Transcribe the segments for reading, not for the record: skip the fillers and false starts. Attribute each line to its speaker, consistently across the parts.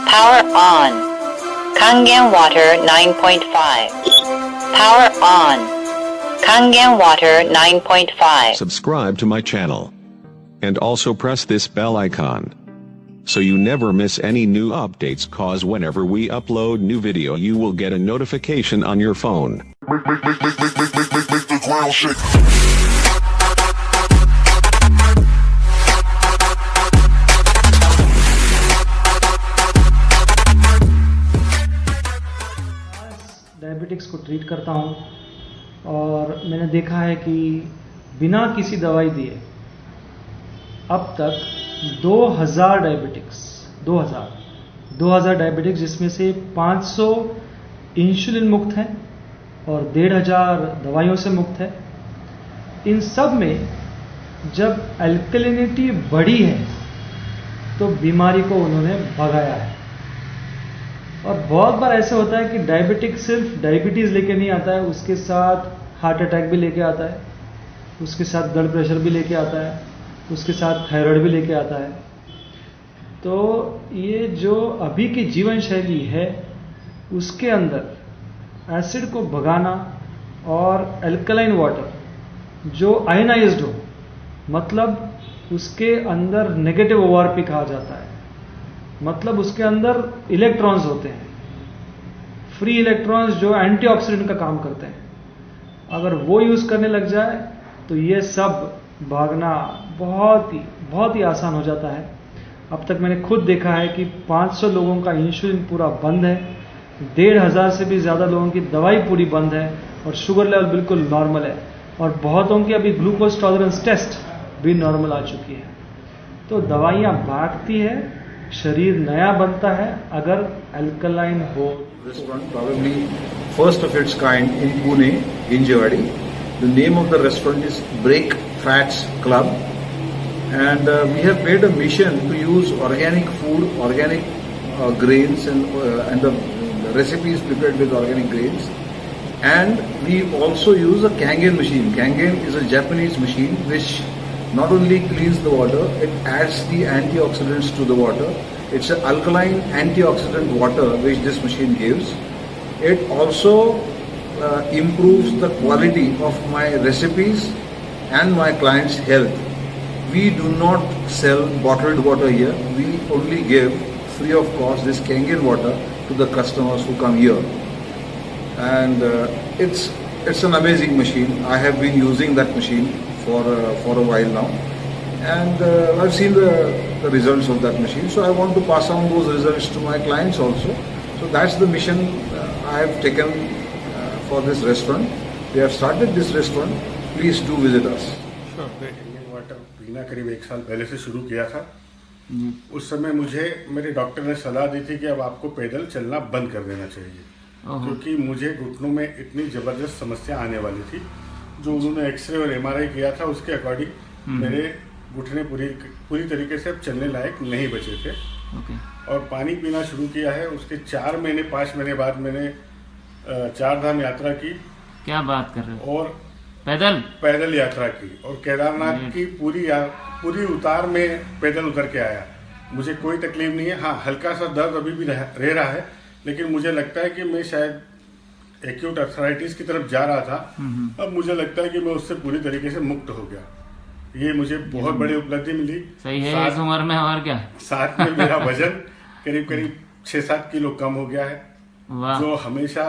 Speaker 1: Power on. Kangen water 9.5. Power on. Kangen water 9.5.
Speaker 2: Subscribe to my channel. And also press this bell icon, so you never miss any new updates, cause whenever we upload new video you will get a notification on your phone.
Speaker 3: Make the ground shake.
Speaker 4: Diabetics को treat करता हूँ और मैंने देखा है कि बिना किसी दवाई दिए अब तक 2000 डायबिटिक्स जिसमें से 500 इंसुलिन मुक्त हैं और 1500 दवाइयों से मुक्त है। इन सब में जब अल्कलिनिटी बढ़ी है तो बीमारी को उन्होंने भगाया है। और बहुत बार ऐसे होता है कि डायबिटिक सिर्फ डायबिटीज़ लेके नहीं आता है, उसके साथ हार्ट अटैक भी लेके आता है, उसके साथ ब्लड प्रेशर भी लेके आता है, उसके साथ थायराइड भी लेके आता है। तो ये जो अभी की जीवन शैली है उसके अंदर एसिड को भगाना और अल्कलाइन वाटर जो आयनाइज्ड हो, मतलब उसके अंदर नेगेटिव ओआरपी कहा जाता है, मतलब उसके अंदर इलेक्ट्रॉन्स होते हैं, फ्री इलेक्ट्रॉन्स जो एंटीऑक्सीडेंट का काम करते हैं, अगर वो यूज़ करने लग जाए तो ये सब भागना बहुत ही आसान हो जाता है। अब तक मैंने खुद देखा है कि 500 लोगों का इंसुलिन पूरा बंद है, 1500 से भी ज़्यादा लोगों की दवाई पूरी बंद है और शुगर लेवल बिल्कुल नॉर्मल है और बहुतों की अभी ग्लूकोज टॉलरेंस टेस्ट भी नॉर्मल आ चुकी है। तो दवाइयाँ भागती है, शरीर नया बनता है अगर अल्कलाइन हो।
Speaker 5: Restaurant, probably first of its kind in Pune, Hinjewadi. The name of the restaurant is Break Fats Club, and we have made a mission to use organic food, organic grains, and the recipes prepared with organic grains. And we also use a Kangen machine. Kangen is a Japanese machine which not only cleans the water, it adds the antioxidants to the water. It's an alkaline antioxidant water which this machine gives. It also improves the quality of my recipes and my clients' health. We do not sell bottled water here. We only give free of cost this Kangen water to the customers who come here. And it's an amazing machine. I have been using that machine for a while now, and I've seen the results of that machine. So I want to pass on those results to my clients also. So that's the mission I have taken for this restaurant. We have started this restaurant. Please do visit us.
Speaker 6: Drinking water पीना करीब 1 साल पहले से शुरू किया था। उस समय मुझे मेरे डॉक्टर ने सलाह दी थी कि अब आपको पैदल चलना बंद कर देना चाहिए, क्योंकि मुझे घुटनों में इतनी ज़बरदस्त समस्या आने वाली थी। जो उन्होंने एक्सरे और एमआरआई किया था उसके अकॉर्डिंग मेरे घुटने पूरी तरीके से अब चलने लायक नहीं बचे थे। और पानी पीना शुरू किया है। उसके 5 महीने बाद मैंने 4 धाम यात्रा की।
Speaker 7: क्या बात कर रहे हो?
Speaker 6: और पैदल यात्रा की और केदारनाथ की पूरी उतार में पैदल उतर के आया। मुझे कोई तकलीफ नहीं है। हाँ, हल्का सा दर्द अभी भी रह रहा है, लेकिन मुझे लगता है कि मैं शायद एक्यूट अर्थराइटिस की तरफ जा रहा था। अब मुझे लगता है कि मैं उससे पूरी तरीके से मुक्त हो गया। ये मुझे बहुत बड़ी उपलब्धि मिली।
Speaker 7: सही है इस उम्र में, और क्या।
Speaker 6: साथ में मेरा वजन करीब 6-7 किलो कम हो गया है। जो हमेशा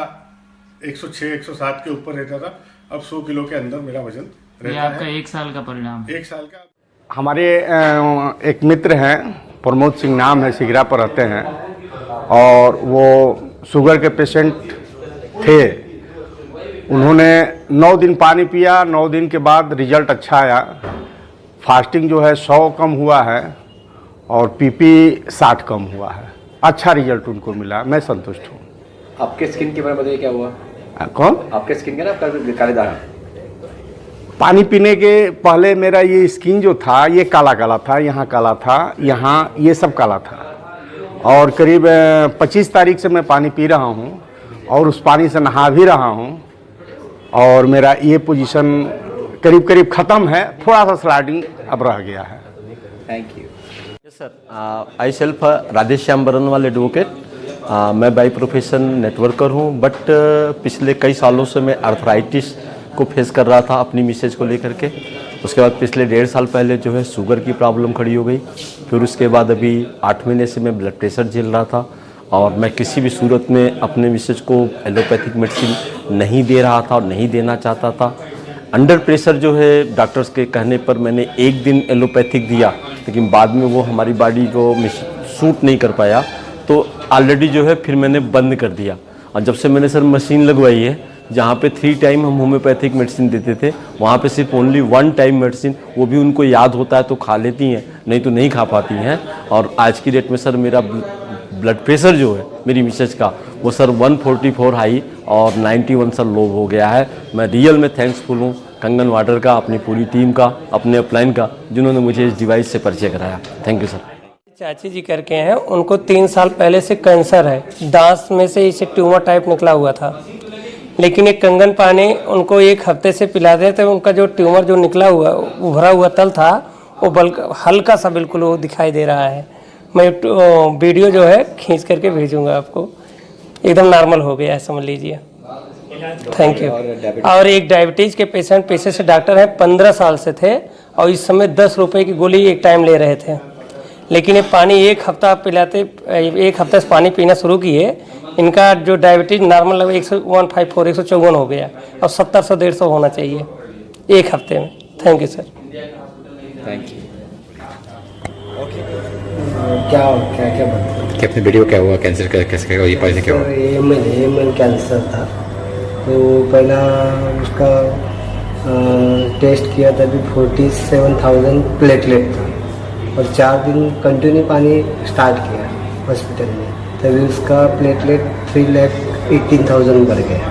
Speaker 6: 106-107 के ऊपर रहता था, अब 100 किलो के अंदर मेरा वजन रहता है।
Speaker 7: आपका 1 साल का परिणाम।
Speaker 6: 1 साल का।
Speaker 8: हमारे एक मित्र हैं, प्रमोद सिंह नाम है, सिगरा पर रहते हैं और वो शुगर के पेशेंट थे। उन्होंने 9 दिन पानी पिया, 9 दिन के बाद रिजल्ट अच्छा आया। फास्टिंग जो है 100 कम हुआ है और पीपी 60 कम हुआ है। अच्छा रिजल्ट उनको मिला, मैं संतुष्ट हूँ।
Speaker 9: आपके स्किन के बारे में बताइए, क्या हुआ?
Speaker 8: कौन?
Speaker 9: आपके स्किन का ना, आपका काले दाग।
Speaker 8: पानी पीने के पहले मेरा ये स्किन जो था ये काला काला था, यहाँ काला था, यहाँ ये सब काला था। और करीब 25 तारीख से मैं पानी पी रहा हूँ और उस पानी से नहा भी रहा हूँ और मेरा ये पोजीशन करीब ख़त्म है, थोड़ा सा स्लाइडिंग अब रह गया है।
Speaker 9: Thank you.
Speaker 10: Sir I self Radhesh Shyam Barnwal advocate. मैं बाई प्रोफेशन नेटवर्कर हूँ, बट पिछले कई सालों से मैं आर्थराइटिस को फेस कर रहा था अपनी मिसेज को लेकर के। उसके बाद पिछले 1.5 साल पहले जो है शुगर की प्रॉब्लम खड़ी हो गई। फिर उसके बाद अभी 8 महीने से मैं ब्लड प्रेशर झेल रहा था, और मैं किसी भी सूरत में अपने मिसेज को एलोपैथिक मेडिसिन नहीं दे रहा था और नहीं देना चाहता था। अंडर प्रेशर जो है डॉक्टर्स के कहने पर मैंने 1 दिन एलोपैथिक दिया, लेकिन बाद में वो हमारी बॉडी को सूट नहीं कर पाया, तो ऑलरेडी जो है फिर मैंने बंद कर दिया। और जब से मैंने सर मशीन लगवाई है, जहाँ पे 3 टाइम हम होम्योपैथिक मेडिसिन देते थे, वहाँ पे सिर्फ ओनली 1 टाइम मेडिसिन, वो भी उनको याद होता है तो खा लेती हैं, नहीं तो नहीं खा पाती हैं। और आज की डेट में सर मेरा ब्लड प्रेशर जो है मेरी मिसेज का, वो सर 144 हाई और 91 सर लो हो गया है। मैं रियल में थैंक्सफुल हूँ कंगन वाटर का, अपनी पूरी टीम का, अपने अपलाइन का, जिन्होंने मुझे इस डिवाइस से परिचय कराया। Thank you sir.
Speaker 11: चाची जी करके हैं, उनको 3 साल पहले से कैंसर है। दांत में से इसे ट्यूमर टाइप निकला हुआ था, लेकिन एक कंगन पानी उनको 1 हफ्ते से पिला दे तो उनका जो ट्यूमर जो निकला हुआ उभरा हुआ तल था, वो हल्का सा बिल्कुल वो दिखाई दे रहा है। मैं वीडियो जो है खींच करके भेजूंगा आपको, एकदम नॉर्मल हो गया है, समझ लीजिए। Thank you. और एक डायबिटीज़ के पेशेंट पेशे से डॉक्टर हैं, 15 साल से थे, और इस समय 10 रुपये की गोली एक टाइम ले रहे थे। लेकिन ये पानी 1 हफ्ता पिलाते, 1 हफ्ते से पानी पीना शुरू किए, इनका जो डायबिटीज़ नॉर्मल लगभग 154 154 हो गया, और 70 से 150 होना चाहिए 1 हफ्ते में। Thank you sir.
Speaker 9: Thank you.
Speaker 12: क्या बनता
Speaker 9: कि अपने बेटी को क्या हुआ, कैंसर का कैसे क्या, ये पहले क्या हुआ?
Speaker 12: एएमएल कैंसर था। तो पहला उसका टेस्ट किया था, अभी 47,000 प्लेटलेट था, और 4 दिन कंटिन्यू पानी स्टार्ट किया हॉस्पिटल में, तभी उसका प्लेटलेट 3,18,000 बढ़ गया,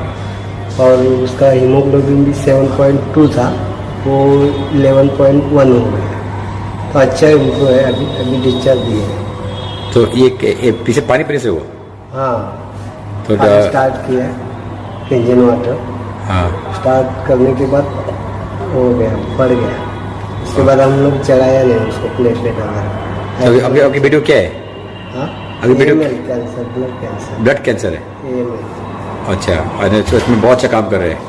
Speaker 12: और उसका हीमोग्लोबिन भी 7.2 था, वो 11.1 हो गया। तो अच्छा इम्प्रूव है, अभी डिस्चार्ज दिए हैं।
Speaker 9: तो ये पीछे पानी पीने से हुआ?
Speaker 12: हाँ,
Speaker 9: तो
Speaker 12: स्टार्ट किया इंजन वाटर।
Speaker 9: हाँ,
Speaker 12: स्टार्ट करने के बाद हो गया, बढ़ गया। उसके बाद हम लोग चलाया नहीं उसको प्लेटलेट वगैरह।
Speaker 9: अभी आपकी बेटी को क्या है?
Speaker 12: हाँ,
Speaker 9: अभी बेटी
Speaker 12: कैंसर,
Speaker 9: ब्लड कैंसर है।
Speaker 12: AML।
Speaker 9: अच्छा, तो इसमें बहुत अच्छा काम कर रहे हैं।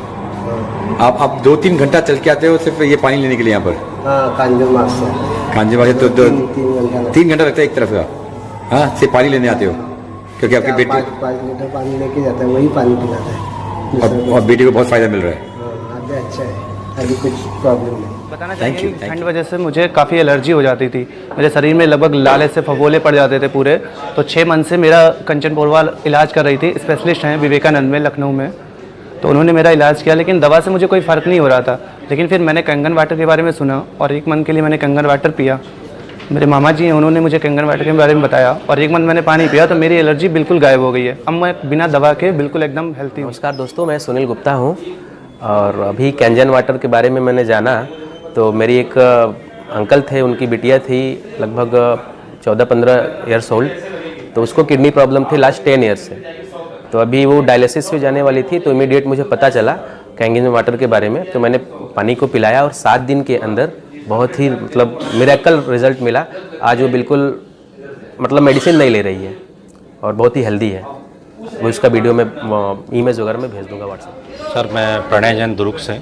Speaker 9: आप 2-3 घंटा चल के आते हो सिर्फ ये पानी लेने के लिए यहाँ पर?
Speaker 12: हाँ, कांजूमार्ग से।
Speaker 9: कांजूमार्ग से तो 3 घंटा लगता है एक तरफ का? हाँ, सिर्फ पानी लेने आते हो क्योंकि आपकी बेटी
Speaker 12: 5 लीटर पानी लेके जाता है, वही पानी पिलाता है,
Speaker 9: और बेटी को बहुत फायदा मिल रहा है।
Speaker 12: हाँ, अभी अच्छा है, अभी कुछ प्रॉब्लम नहीं।
Speaker 8: बताना चाहिए कि ठंड वजह से मुझे काफ़ी एलर्जी हो जाती थी, मेरे शरीर में लगभग लाल से फफोले पड़ जाते थे पूरे। तो 6 मंथ से मेरा कंचन पोरवाल इलाज कर रही थी, स्पेशलिस्ट हैं विवेकानंद में, लखनऊ में। तो उन्होंने मेरा इलाज किया, लेकिन दवा से मुझे कोई फ़र्क नहीं हो रहा था। लेकिन फिर मैंने कंगन वाटर के बारे में सुना, और 1 मंथ के लिए मैंने कंगन वाटर पिया। मेरे मामा जी हैं, उन्होंने मुझे कंगन वाटर के बारे में बताया, और 1 मंथ मैंने पानी पिया तो मेरी एलर्जी बिल्कुल गायब हो गई है। अब मैं बिना दवा के बिल्कुल एकदम हेल्थी हूँ।
Speaker 13: नमस्कार दोस्तों, मैं सुनील गुप्ता हूँ, और अभी कंजन वाटर के बारे में मैंने जाना। तो मेरी एक अंकल थे, उनकी बिटिया थी लगभग 14-15 ईयर्स ओल्ड, तो उसको किडनी प्रॉब्लम थी लास्ट 10 ईयर्स से। तो अभी वो डायलिसिस पे जाने वाली थी, तो इमीडिएट मुझे पता चला कंगन वाटर के बारे में, तो मैंने पानी को पिलाया, और 7 दिन के अंदर बहुत ही मतलब मिरेकल रिजल्ट मिला। आज वो बिल्कुल मतलब मेडिसिन नहीं ले रही है, और बहुत ही हेल्दी है। वो इसका वीडियो में इमेज वगैरह में भेज दूंगा व्हाट्सएप।
Speaker 14: सर, मैं प्रणय जैन दुर्ग से।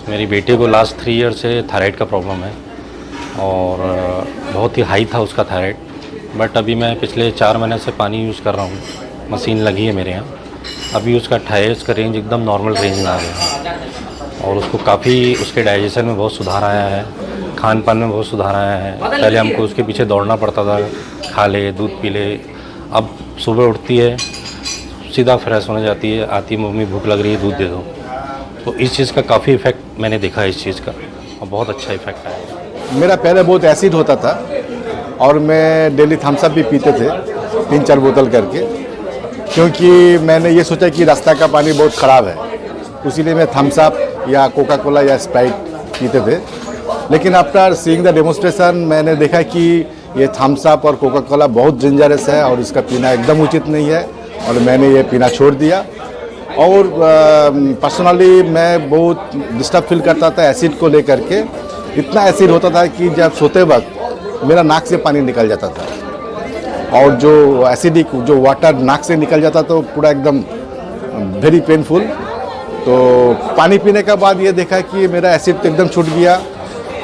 Speaker 14: मेरी बेटी को लास्ट 3 ईयर से थायराइड का प्रॉब्लम है, और बहुत ही हाई था उसका थायराइड, बट अभी मैं पिछले 4 महीने से पानी यूज़ कर रहा हूँ, मशीन लगी है मेरे यहाँ। अभी उसका थायराइड का रेंज एकदम नॉर्मल रेंज में आ गया है, और उसको काफ़ी उसके डाइजेशन में बहुत सुधार आया है, खान पान में बहुत सुधार आया है। पहले हमको उसके पीछे दौड़ना पड़ता था, खा ले, दूध पी ले। अब सुबह उठती है, सीधा फ्रेश होने जाती है, आती है, मम्मी भूख लग रही है, दूध दे दो। तो इस चीज़ का काफ़ी इफेक्ट मैंने देखा है इस चीज़ का, और बहुत अच्छा इफेक्ट आया।
Speaker 15: मेरा पहले बहुत एसिड होता था, और मैं डेली थम्स अप भी पीते थे 3-4 बोतल करके, क्योंकि मैंने ये सोचा कि रास्ता का पानी बहुत ख़राब है, इसीलिए मैं थम्स अप या कोका कोला या स्प्राइट पीते थे। लेकिन आफ्टर सीइंग द डेमोन्स्ट्रेशन मैंने देखा कि ये थम्स अप और कोका कोला बहुत डेंजरस है, और इसका पीना एकदम उचित नहीं है, और मैंने ये पीना छोड़ दिया। और पर्सनली मैं बहुत डिस्टर्ब फील करता था एसिड को लेकर के। इतना एसिड होता था कि जब सोते वक्त मेरा नाक से पानी निकल जाता था, और जो एसिडिक जो वाटर नाक से निकल जाता तो पूरा एकदम वेरी पेनफुल। तो पानी पीने के बाद ये देखा कि मेरा एसिड तो एकदम छूट गया,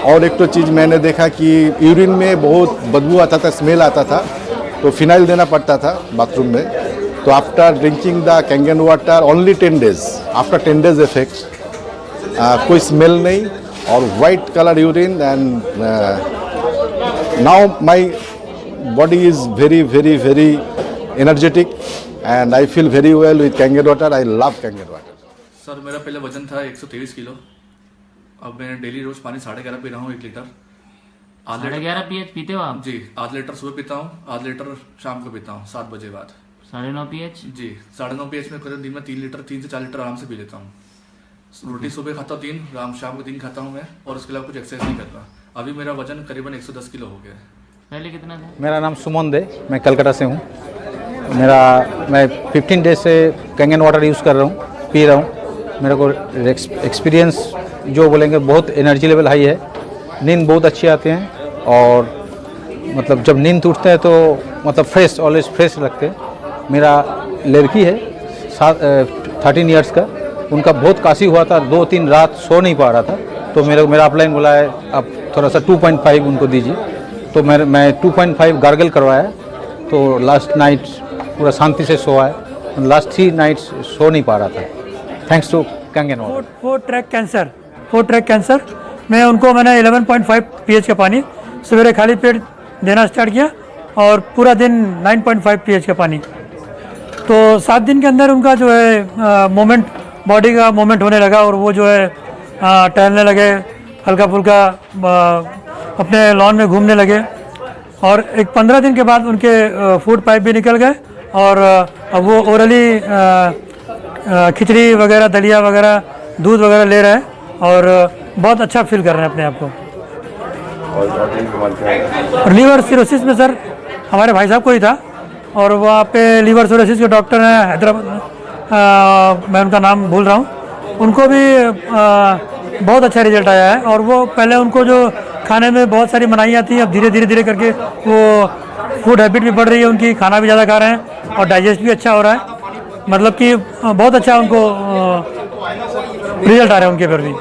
Speaker 15: और एक तो चीज़ मैंने देखा कि यूरिन में बहुत बदबू आता था, स्मेल आता था, तो फिनाइल देना पड़ता था बाथरूम में। तो after drinking the Kangen water only 10 days, after 10 days effect कोई स्मेल नहीं और white colour urine, and now my body is very very very energetic and I feel very well with Kangen water. I love Kangen water.
Speaker 16: Sir मेरा पहले वजन था 123 kilo, अब मैं daily रोज पानी 11.5 पी रहा हूँ, 1 लीटर।
Speaker 7: 11.5 pH पीते हो आप?
Speaker 16: जी, आधा लीटर सुबह पीता हूँ, आधा लीटर शाम को पीता हूँ 7 बजे बाद।
Speaker 7: 9.5 pH? जी,
Speaker 16: 9.5 pH में दिन में 3 से 4 लीटर आराम से पी लेता हूँ। रोटी सुबह खाता हूँ 3, शाम को 3 खाता हूँ मैं, और उसके अलावा कुछ एक्सरसाइज नहीं करता। अभी मेरा वजन करीबन 110 किलो हो गया है।
Speaker 7: पहले कितना था?
Speaker 17: मेरा नाम सुमन दे, मैं कलकत्ता से हूँ। मैं 15 डेज से कैंगन वाटर यूज़ कर रहा हूँ, पी रहा हूँ। मेरे को एक्सपीरियंस जो बोलेंगे बहुत एनर्जी लेवल हाई है, नींद बहुत अच्छी आते हैं, और मतलब जब नींद टूटते हैं तो मतलब फ्रेश, ऑलवेज फ्रेश लगते हैं। मेरा लड़की है 13 इयर्स का, उनका बहुत काशी हुआ था, 2-3 रात सो नहीं पा रहा था, तो मेरा अपलाइन बोला है आप थोड़ा सा 2.5 उनको दीजिए, तो मैं 2.5 गार्गल करवाया, तो लास्ट नाइट पूरा शांति से सोया है। लास्ट 3 नाइट्स सो नहीं पा रहा था, thanks to Kangen water.
Speaker 18: Four track cancer मैं उनको मैंने 11.5 pH का पानी सवेरे खाली पेट देना स्टार्ट किया, और पूरा दिन 9.5 pH का पानी। तो 7 दिन के अंदर उनका जो है मोमेंट, बॉडी का मोमेंट होने लगा, और वो जो है टहलने लगे, हल्का फुल्का अपने लॉन में घूमने लगे, और एक 15 दिन के बाद उनके फूड पाइप भी निकल गए, और अब वो ओरली खिचड़ी वगैरह, दलिया वगैरह, दूध वगैरह ले रहे हैं, और बहुत अच्छा फील कर रहे हैं अपने आप को। और लीवर सिरोसिस में सर हमारे भाई साहब को ही था, और वहाँ पे लीवर सिरोसिस के डॉक्टर हैं हैदराबाद, मैं उनका नाम भूल रहा हूँ, उनको भी बहुत अच्छा रिजल्ट आया है। और वो पहले उनको जो खाने में बहुत सारी मनाहियाँ थी, अब धीरे धीरे करके वो फूड हैबिट भी बढ़ रही है उनकी, खाना भी ज़्यादा खा रहे हैं, और डाइजेस्ट भी अच्छा हो रहा है, मतलब कि बहुत अच्छा उनको रिजल्ट आ रहा है उनके पर भी।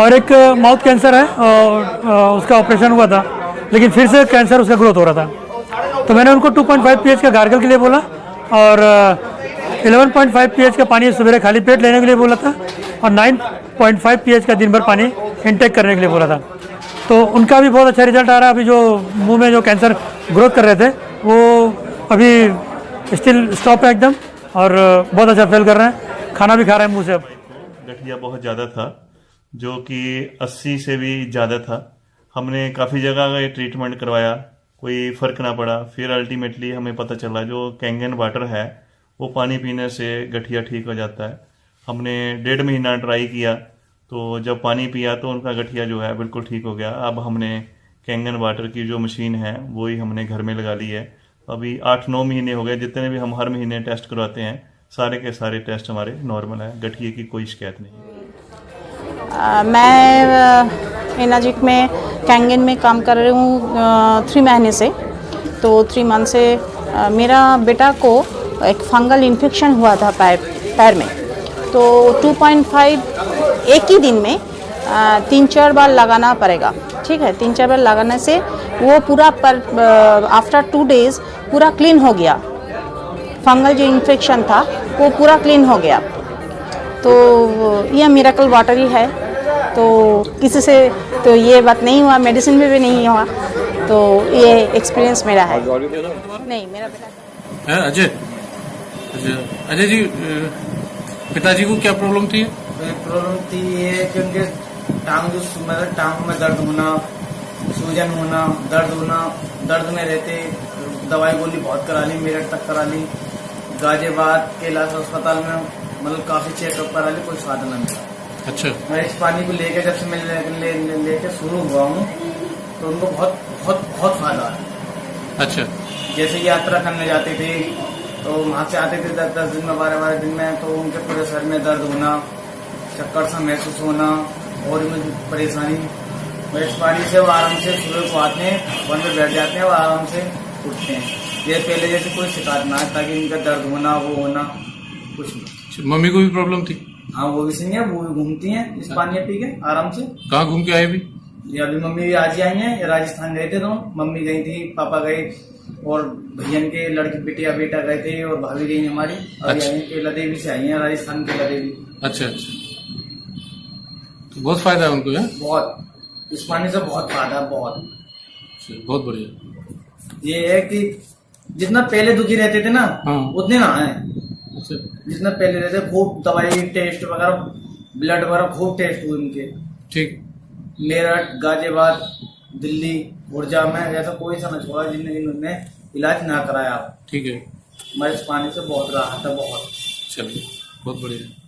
Speaker 18: और एक माउथ कैंसर है, और उसका ऑपरेशन हुआ था, लेकिन फिर से कैंसर उसका ग्रोथ हो रहा था, तो मैंने उनको 2.5 pH का गार्गल के लिए बोला, और 11.5 pH का पानी सवेरे खाली पेट लेने के लिए बोला था, और 9.5 pH का दिन भर पानी इंटेक करने के लिए बोला था। तो उनका भी बहुत अच्छा रिजल्ट आ रहा है। अभी जो मुंह में जो कैंसर ग्रोथ कर रहे थे वो अभी स्टिल स्टॉप है एकदम, और बहुत अच्छा फील कर रहे हैं, खाना भी खा रहे हैं मुँह से। अब
Speaker 19: गठिया बहुत ज़्यादा था, जो कि 80 से भी ज़्यादा था। हमने काफ़ी जगह का ट्रीटमेंट करवाया, कोई फ़र्क ना पड़ा। फिर अल्टीमेटली हमें पता चला जो कैंगन वाटर है वो पानी पीने से गठिया ठीक हो जाता है। हमने 1.5 महीना ट्राई किया, तो जब पानी पिया तो उनका गठिया जो है बिल्कुल ठीक हो गया। अब हमने कैंगन वाटर की जो मशीन है वो ही हमने घर में लगा ली है। अभी 8-9 महीने हो गए, जितने भी हम हर महीने टेस्ट करवाते हैं सारे के सारे टेस्ट हमारे नॉर्मल है, गठिए की कोई शिकायत नहीं।
Speaker 20: मैं एनाजिक में कैंगन में काम कर रही हूँ 3 महीने से। तो 3 मंथ से मेरा बेटा को एक फंगल इन्फेक्शन हुआ था पैर में, तो 2.5 एक ही दिन में 3-4 बार लगाना पड़ेगा, ठीक है। 3-4 बार लगाने से वो पूरा आफ्टर 2 डेज पूरा क्लीन हो गया। फंगल जो इन्फेक्शन था वो पूरा क्लीन हो गया। तो यह मिरेकल वाटर ही है। तो किसी से तो ये बात नहीं हुआ, मेडिसिन में भी नहीं हुआ, तो ये एक्सपीरियंस मेरा है। नहीं, मेरा बेटा
Speaker 21: अजय जी, पिताजी को क्या प्रॉब्लम थी?
Speaker 22: प्रॉब्लम थी ये कि उनके टांग में दर्द होना, सूजन होना, दर्द में रहते, दवाई गोली बहुत करा ली, मेरठ तक करा ली, गाजियाबाद के इलाज अस्पताल में मतलब काफी चेकअप करा ली, कोई फायदा नहीं मिला।
Speaker 21: अच्छा।
Speaker 22: मैं इस पानी को लेके जब से मैं लेके शुरू हुआ हूँ तो उनको बहुत बहुत बहुत फायदा है।
Speaker 21: अच्छा।
Speaker 22: जैसे यात्रा करने जाते थे तो वहाँ से आते थे 10-10 दिन में, 12-12 दिन में, तो उनके पूरे शरीर में दर्द होना, चक्कर सा महसूस होना और उनमें परेशानी और इस पानी से वो आराम से सुबह को आते हैं, वन में बैठ जाते हैं और आराम से उठते हैं। ये पहले जैसे कोई शिकायत ना है, ताकि इनका दर्द होना वो होना कुछ नहीं।
Speaker 21: मम्मी को भी प्रॉब्लम थी?
Speaker 22: हाँ, वो भी सही है, वो भी घूमती हैं इस पानी पी के आराम से।
Speaker 21: कहाँ घूम के आए भी?
Speaker 22: ये अभी मम्मी भी आज ही आई हैं, राजस्थान गए थे, तो मम्मी गई थी, पापा गए और भैया के लड़की बिटिया बेटा गए थे और भाभी गई हमारी। अभी आई केला देवी से आई है, राजस्थान केला देवी।
Speaker 21: अच्छा अच्छा, तो बहुत फायदा है उनको? है
Speaker 22: बहुत, इस पानी से बहुत फायदा, बहुत
Speaker 21: बहुत बढ़िया।
Speaker 22: ये है कि जितना पहले दुखी रहते थे ना, उतने ना आए। जितना पहले रहते, खूब दवाई टेस्ट वगैरह, ब्लड वगैरह खूब टेस्ट हुए उनके।
Speaker 21: ठीक।
Speaker 22: मेरठ, गाजियाबाद, दिल्ली, गुर्जा में ऐसा कोई सा न छोड़ा जिन्होंने इलाज ना कराया।
Speaker 21: ठीक है।
Speaker 22: हमारे इस पानी से बहुत राहत है, बहुत।
Speaker 21: चलिए, बहुत बढ़िया।